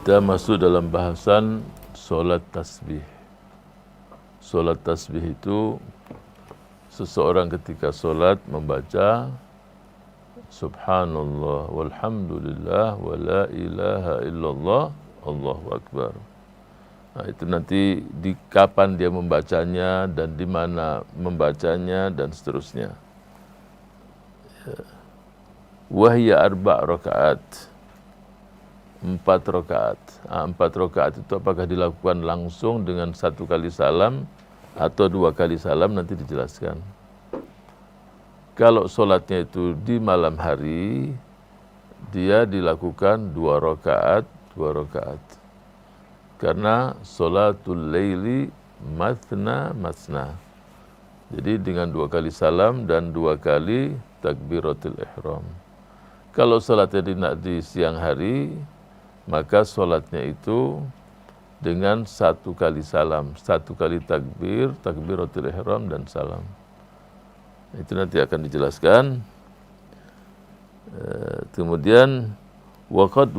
Kita masuk dalam bahasan solat tasbih. Solat tasbih itu seseorang ketika solat membaca Subhanallah walhamdulillah wa la ilaha illallah Allahu akbar. Nah, itu nanti di kapan dia membacanya dan di mana membacanya dan seterusnya. Wahya arba' rakaat. 4 rakaat. 4 rakaat itu apakah dilakukan langsung dengan 1 kali salam atau 2 kali salam, nanti dijelaskan. Kalau solatnya itu di malam hari, dia dilakukan 2 rakaat, 2 rakaat. Karena solatul laili mathna masna. Jadi dengan 2 kali salam dan 2 kali takbiratul ihram. Kalau solatnya di siang hari, maka solatnya itu dengan 1 kali salam, 1 kali takbir, takbiratul ihram dan salam. Itu nanti akan dijelaskan. Kemudian waqad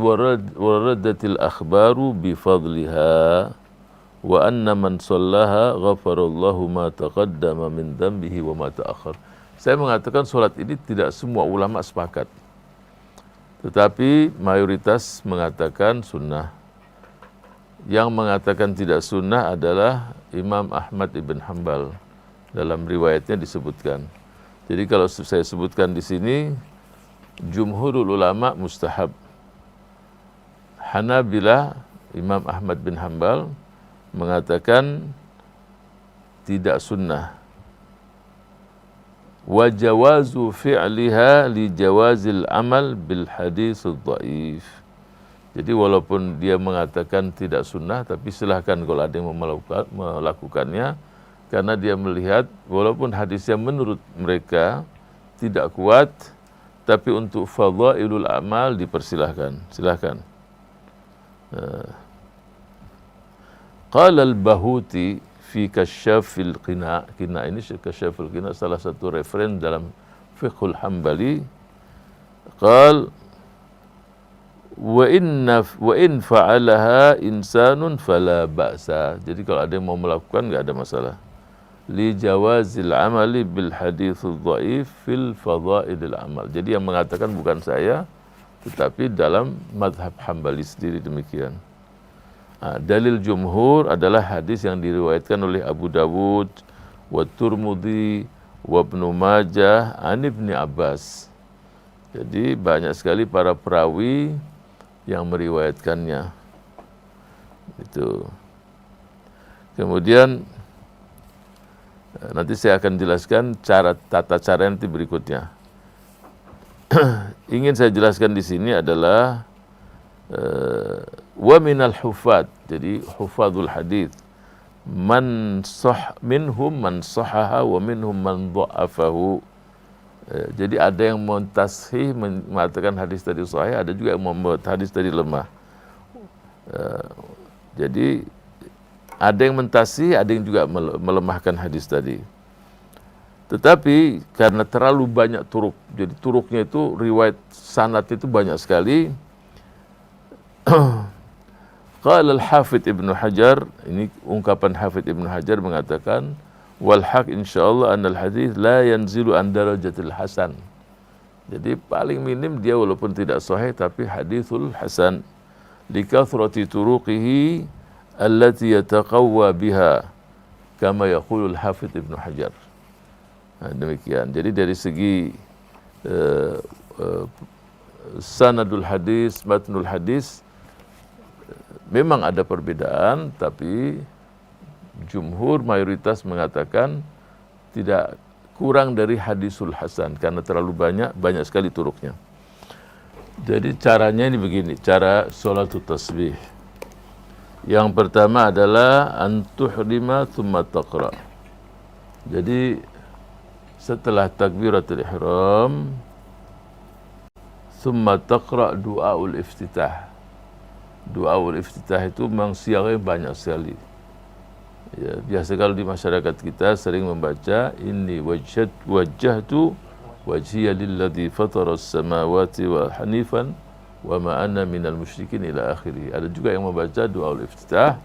waradatil akhbaru bi fadliha wa anna man shallaha ghafarallahu ma taqaddama min dhanbihi wa ma ta'akhkhar. Saya mengatakan solat ini tidak semua ulama sepakat. Tetapi mayoritas mengatakan sunnah. Yang mengatakan tidak sunnah adalah Imam Ahmad ibn Hanbal. Dalam riwayatnya disebutkan. Jadi kalau saya sebutkan di sini, jumhurul ulama mustahab. Hanabilah, Imam Ahmad bin Hanbal mengatakan tidak sunnah. Wa jawazu fi'liha li jawazil amal bil hadis dhaif. Jadi walaupun dia mengatakan tidak sunnah, tapi silahkan kalau ada yang melakukannya, karena dia melihat walaupun hadisnya menurut mereka tidak kuat, tapi untuk fadhailul amal dipersilahkan. Silahkan. Qala al-Bahuti fi kasyafil qina. Qina ini kasyafil qina salah satu referen dalam fiqhul Hambali. Qal wa in fa'alaha insanun fala ba'sa. Jadi kalau ada yang mau melakukan enggak ada masalah. Li jawazil amali bil haditsul dhaif fil fadhailil amal. Jadi yang mengatakan bukan saya, tetapi dalam mazhab Hambali sendiri demikian. Dalil jumhur adalah hadis yang diriwayatkan oleh Abu Dawud, wa Tirmidzi, wa Ibnu Majah, an Ibnu Abbas. Jadi banyak sekali para perawi yang meriwayatkannya. Itu. Kemudian nanti saya akan jelaskan tata cara nanti berikutnya. Ingin saya jelaskan di sini adalah wa minal hufad, jadi hufadul hadith, minhum man sahaha wa minhum man dha'afahu. Jadi ada yang mentashih, mengatakan hadis tadi sahih, ada juga yang membuat hadis tadi lemah. Jadi ada yang mentashih, ada yang juga melemahkan hadis tadi. Tetapi karena terlalu banyak turuk, jadi turuknya itu riwayat sanad itu banyak sekali. Qala al-Hafidz Ibnu Hajar, ini ungkapan Hafidz Ibnu Hajar mengatakan, wal haq insyaallah annal hadits la yanzilu an darajatil hasan. Jadi paling minim dia walaupun tidak sahih tapi haditsul hasan li kathrati turuqihi allati yataqawwa biha kama yaqulu al-Hafidz Ibnu Hajar. Demikian. Jadi dari segi sanadul hadis, matnul hadis, memang ada perbedaan, tapi jumhur mayoritas mengatakan tidak kurang dari hadisul hasan karena terlalu banyak sekali turuknya. Jadi caranya ini begini, cara sholatul tasbih. Yang pertama adalah antuhrima tsumma taqra. Jadi setelah takbiratul ihram tsumma taqra du'aul iftitah. Du'aul iftitah itu memang siaganya banyak sekali. Ya, biasa kalau di masyarakat kita sering membaca inni wajjahtu wajhiya lilladzi fatara as-samawati wa hanifan wa ma ana minal musyrikin ila akhirih. Ada juga yang membaca doaul iftitah,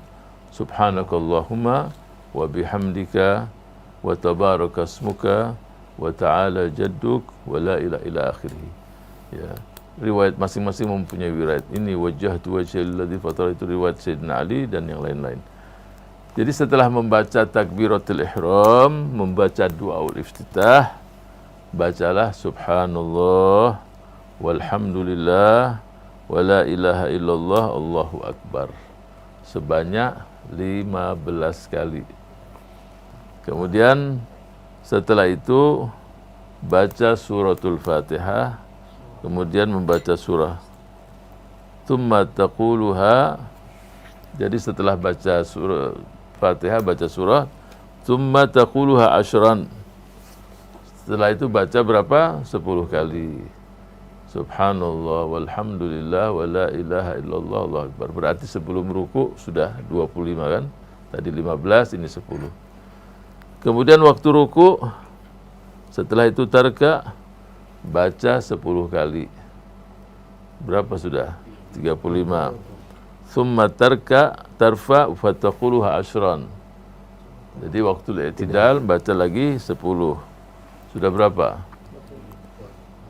subhanakallahumma wa bihamdika wa tabarakasmuka wa ta'ala jadduk wa la ilaha ila akhirih. Ya, riwayat masing-masing mempunyai riwayat. Ini wajjahtu wajhal ladzi fatara, itu riwayat Sayyidina Ali dan yang lain-lain. Jadi setelah membaca takbiratul ihram, membaca doaul iftitah, bacalah subhanallah walhamdulillah wa la ilaha illallah Allahu akbar sebanyak 15 kali. Kemudian setelah itu baca suratul Fatihah, kemudian membaca surah. Tsumma taquluha, jadi setelah baca surah Fatihah, baca surah, tsumma taquluha asyran. Setelah itu baca berapa? 10 kali. Subhanallah walhamdulillah wa la ilaha illallah Allahu akbar. Berarti sebelum ruku sudah 25 kan? Tadi 15, ini 10. Kemudian waktu ruku, setelah itu tarka, baca 10 kali. Berapa sudah? 35. Tsumma tarfa fataquluha asyran. Jadi waktu i'tidal baca lagi 10. Sudah berapa?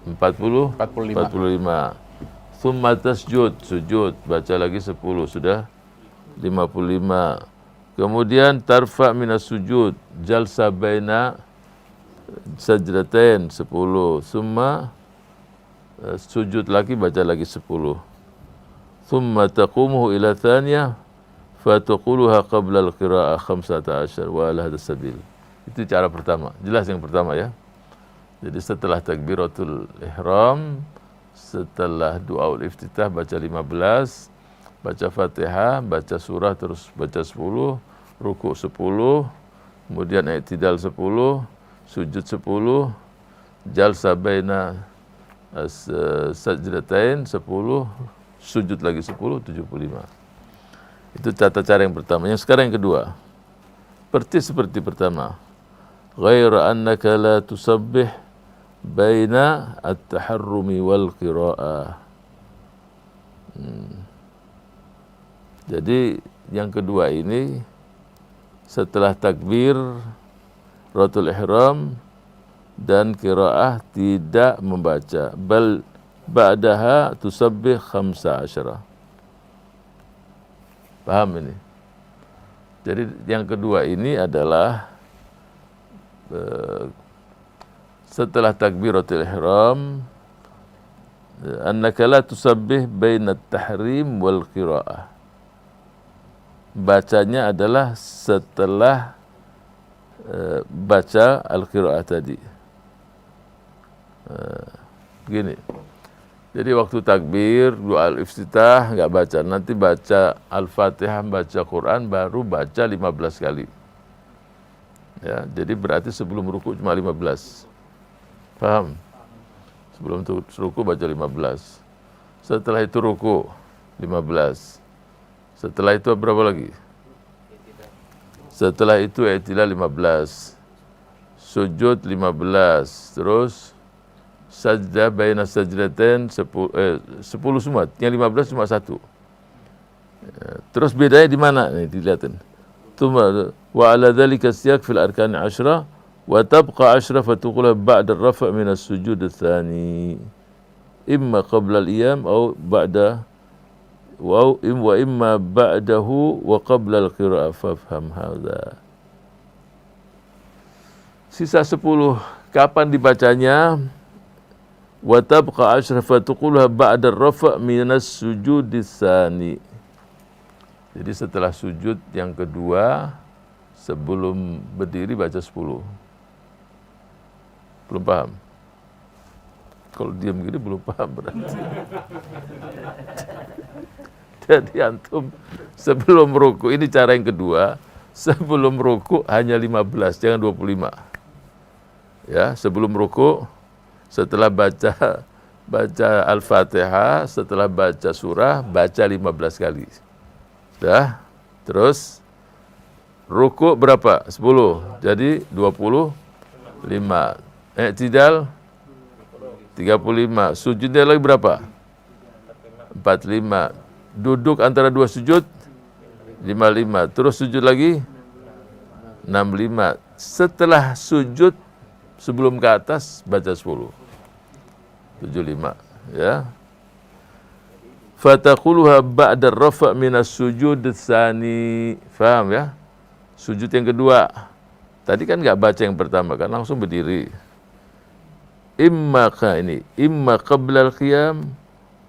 45. Tsumma tasjud, sujud, baca lagi 10, sudah 55. Kemudian tarfa minas sujud, jalsa baina sajdatain 10. Tsumma sujud lagi, baca lagi 10. Tsumma taqumuhu ila thaniyah fataquluha qabla al-qira'ah 15 wa ala hadha sabil. Itu cara pertama. Jelas yang pertama ya. Jadi setelah takbiratul ihram, setelah doaul iftitah baca 15, baca Fatihah, baca surah, terus baca 10, ruku' 10, kemudian i'tidal 10, sujud 10, jalsa baina sajdatain 10, sujud lagi 10, 75. Itu tata cara yang pertama. Yang sekarang yang kedua, persis seperti pertama. Ghaira annaka la tusabbih baina at-taharrumi wal qira'ah. Jadi yang kedua ini, setelah takbir ratul ihram dan qira'ah tidak membaca, bal ba'daha tusabbih 15. Paham ini? Jadi yang kedua ini adalah setelah takbiratul ihram, annaka la tusabbih baina at-tahrim wal qira'ah. Bacanya adalah setelah baca al-qira'ah tadi. Begini. Jadi waktu takbir, doa al-iftitah enggak baca, nanti baca al-Fatihah, baca Quran, baru baca 15 kali. Ya, jadi berarti sebelum ruku cuma 15. Paham? Sebelum ruku baca 15. Setelah itu ruku 15. Setelah itu berapa lagi? Setelah itu i'tidal 15. Sujud 15. Terus sajdah baina sajdatain 10 semua. Yang 15 cuma 1. Terus bedanya di mana? Nih dilihatin. Tsumma wa ala dzalika siyaq fil arkan 10 wa tabqa 10 fatuqula ba'da ar-raf' min as-sujud ats-tsani. Imma qabla al-qiyam aw ba'da wa imma ba'dahu wa qabla al-qira'ah, fafham hadza. Sisa 10 kapan dibacanya? Wa tabqa 10 fatuqula ba'da ar-raf' min as-sujud ats-tsani. Jadi setelah sujud yang kedua, sebelum berdiri baca 10. Belum paham? Kalau diam gini belum paham berarti. Jadi antum sebelum ruku, ini cara yang kedua, sebelum ruku hanya 15, jangan 25. Ya, sebelum ruku, setelah baca Al-Fatihah, setelah baca surah, baca 15 kali. Dah, terus ruku berapa? 10. Jadi 25. I'tidal 35. Sujudnya lagi berapa? 45. Duduk antara dua sujud 55. Terus sujud lagi 65. Setelah sujud sebelum ke atas baca 10. 75, ya. Fataquluha ba'da rafa' minas sujud tsani. Faham ya? Sujud yang kedua. Tadi kan enggak baca yang pertama kan, langsung berdiri. Imma qabla al-qiyam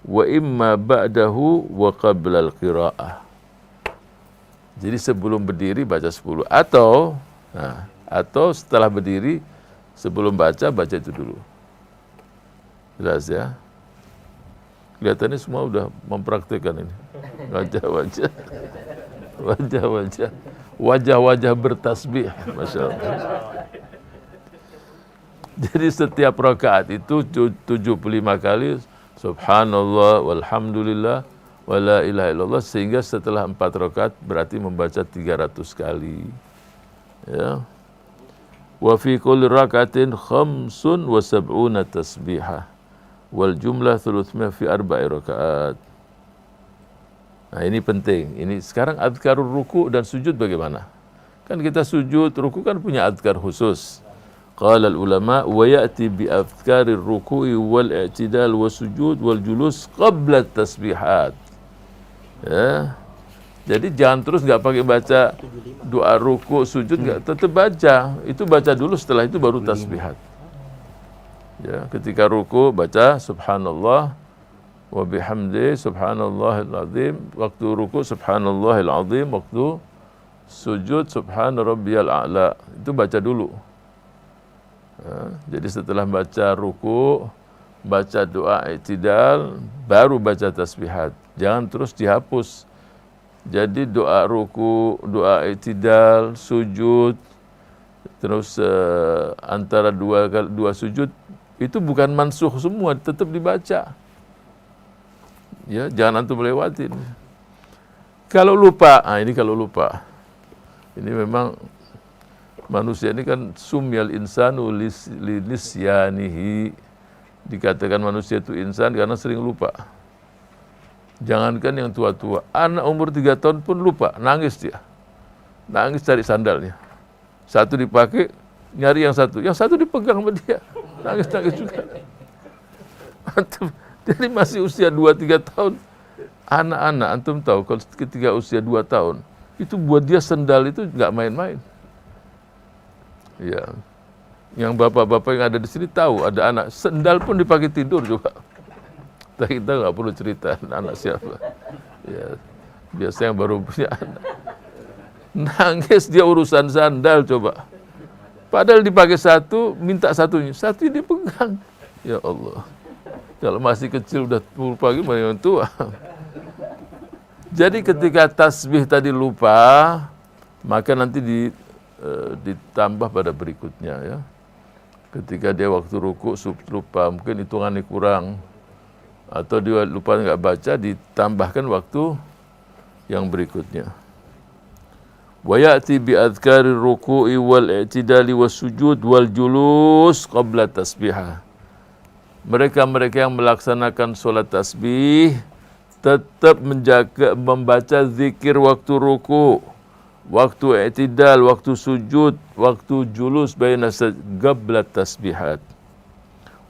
wa imma ba'dahu wa qabla al-qira'ah. Jadi sebelum berdiri baca 10 atau setelah berdiri sebelum baca itu dulu. Jelas ya? Kelihatannya semua udah mempraktikkan ini. Wajah-wajah bertasbih, Masya Allah. Jadi setiap rakaat itu 75 kali subhanallah walhamdulillah wala ilaha illallah, sehingga setelah 4 rakaat berarti membaca 300 kali. Ya. Wa fi kulli rakaatin 75 tasbihah wal jumlah 300 fi 4 rakaat. Nah, ini penting. Ini sekarang adkarul ruku' dan sujud bagaimana? Kan kita sujud, ruku' kan punya adkar khusus. Qala al-ulama wa ya'ti bi adhkarir ruku'i wal i'tidal wa sujud wal julus qabla tasbihat. Ya. Jadi jangan terus enggak pakai baca doa ruku', sujud, enggak, tetap baca. Itu baca dulu, setelah itu baru tasbihat. Ya, ketika ruku' baca subhanallah wa bihamdi subhanallahil azim, waktu ruku' subhanallahil azim, waktu sujud subhana rabbiyal a'la. Itu baca dulu. Jadi setelah baca ruku', baca doa i'tidal, baru baca tasbihat. Jangan terus dihapus. Jadi doa ruku', doa i'tidal, sujud, terus antara dua sujud itu bukan mansuh semua, tetap dibaca. Ya, jangan antum lewatin. Kalau lupa, ini kalau lupa. Ini memang manusia ini kan sumyal insanu lisyanihi. Dikatakan manusia itu insan karena sering lupa. Jangankan yang tua-tua, anak umur 3 tahun pun lupa, nangis dia. Nangis cari sandalnya. Satu dipakai, nyari yang satu dipegang sama dia. Nangis-nangis juga. Jadi masih usia 2-3 tahun. Anak-anak, antum tahu kalau ketika usia 2 tahun, itu buat dia sendal itu nggak main-main. Ya, yang bapak-bapak yang ada di sini tahu ada anak sendal pun dipakai tidur juga. Kita nggak perlu cerita anak siapa. Ya, biasa yang baru punya anak. Nangis dia urusan sandal coba. Padahal dipakai satu, minta satunya dipegang. Ya Allah. Kalau masih kecil udah lupa gimana yang tua. Jadi ketika tasbih tadi lupa, maka nanti ditambah pada berikutnya ya. Ketika dia waktu ruku' lupa, mungkin hitungannya kurang, atau dia lupa nggak baca, ditambahkan waktu yang berikutnya. Wa ya'ti bi adhkarir ruku'i wal i'tidali was sujud wal julus qabla tasbihah. Mereka yang melaksanakan sholat tasbih tetap membaca zikir waktu ruku', waktu i'tidal, waktu sujud, waktu julus baina qabla tasbihat.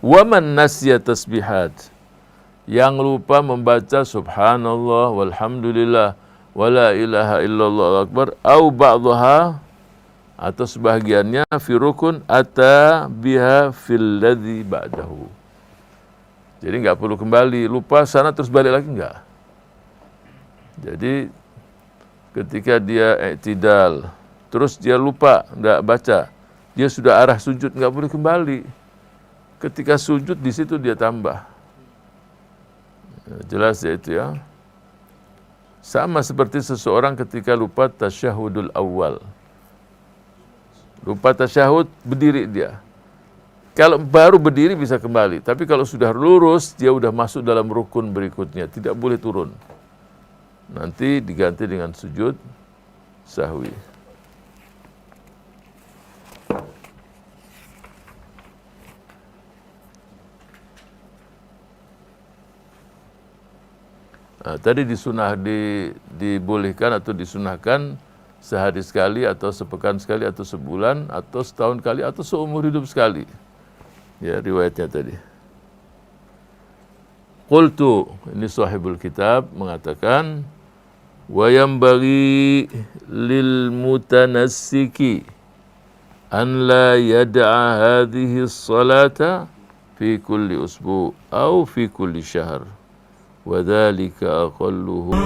Wa man nasiya tasbihat, yang lupa membaca subhanallah walhamdulillah wala ilaha illallah akbar au ba'daha, atau sebahagiannya fi rukun ata biha fil ladzi ba'dahu. Jadi enggak perlu kembali, lupa sana terus balik lagi enggak. Jadi ketika dia i'tidal, terus dia lupa, enggak baca, dia sudah arah sujud, enggak boleh kembali. Ketika sujud di situ dia tambah. Jelas ya itu ya. Sama seperti seseorang ketika lupa tasyahudul awal. Lupa tasyahud, berdiri dia. Kalau baru berdiri bisa kembali, tapi kalau sudah lurus, dia udah masuk dalam rukun berikutnya, tidak boleh turun. Nanti diganti dengan sujud sahwi. Tadi dibolehkan atau disunahkan sehari sekali atau sepekan sekali atau sebulan atau setahun kali atau seumur hidup sekali. Ya, riwayatnya tadi. Qultu, ini sahibul kitab mengatakan, wa yanbaghi lil mutanassiki an la yad'a hadhihi as-salata fi kulli usbu' aw fi kulli syahr. Wa dzalika aqalluhu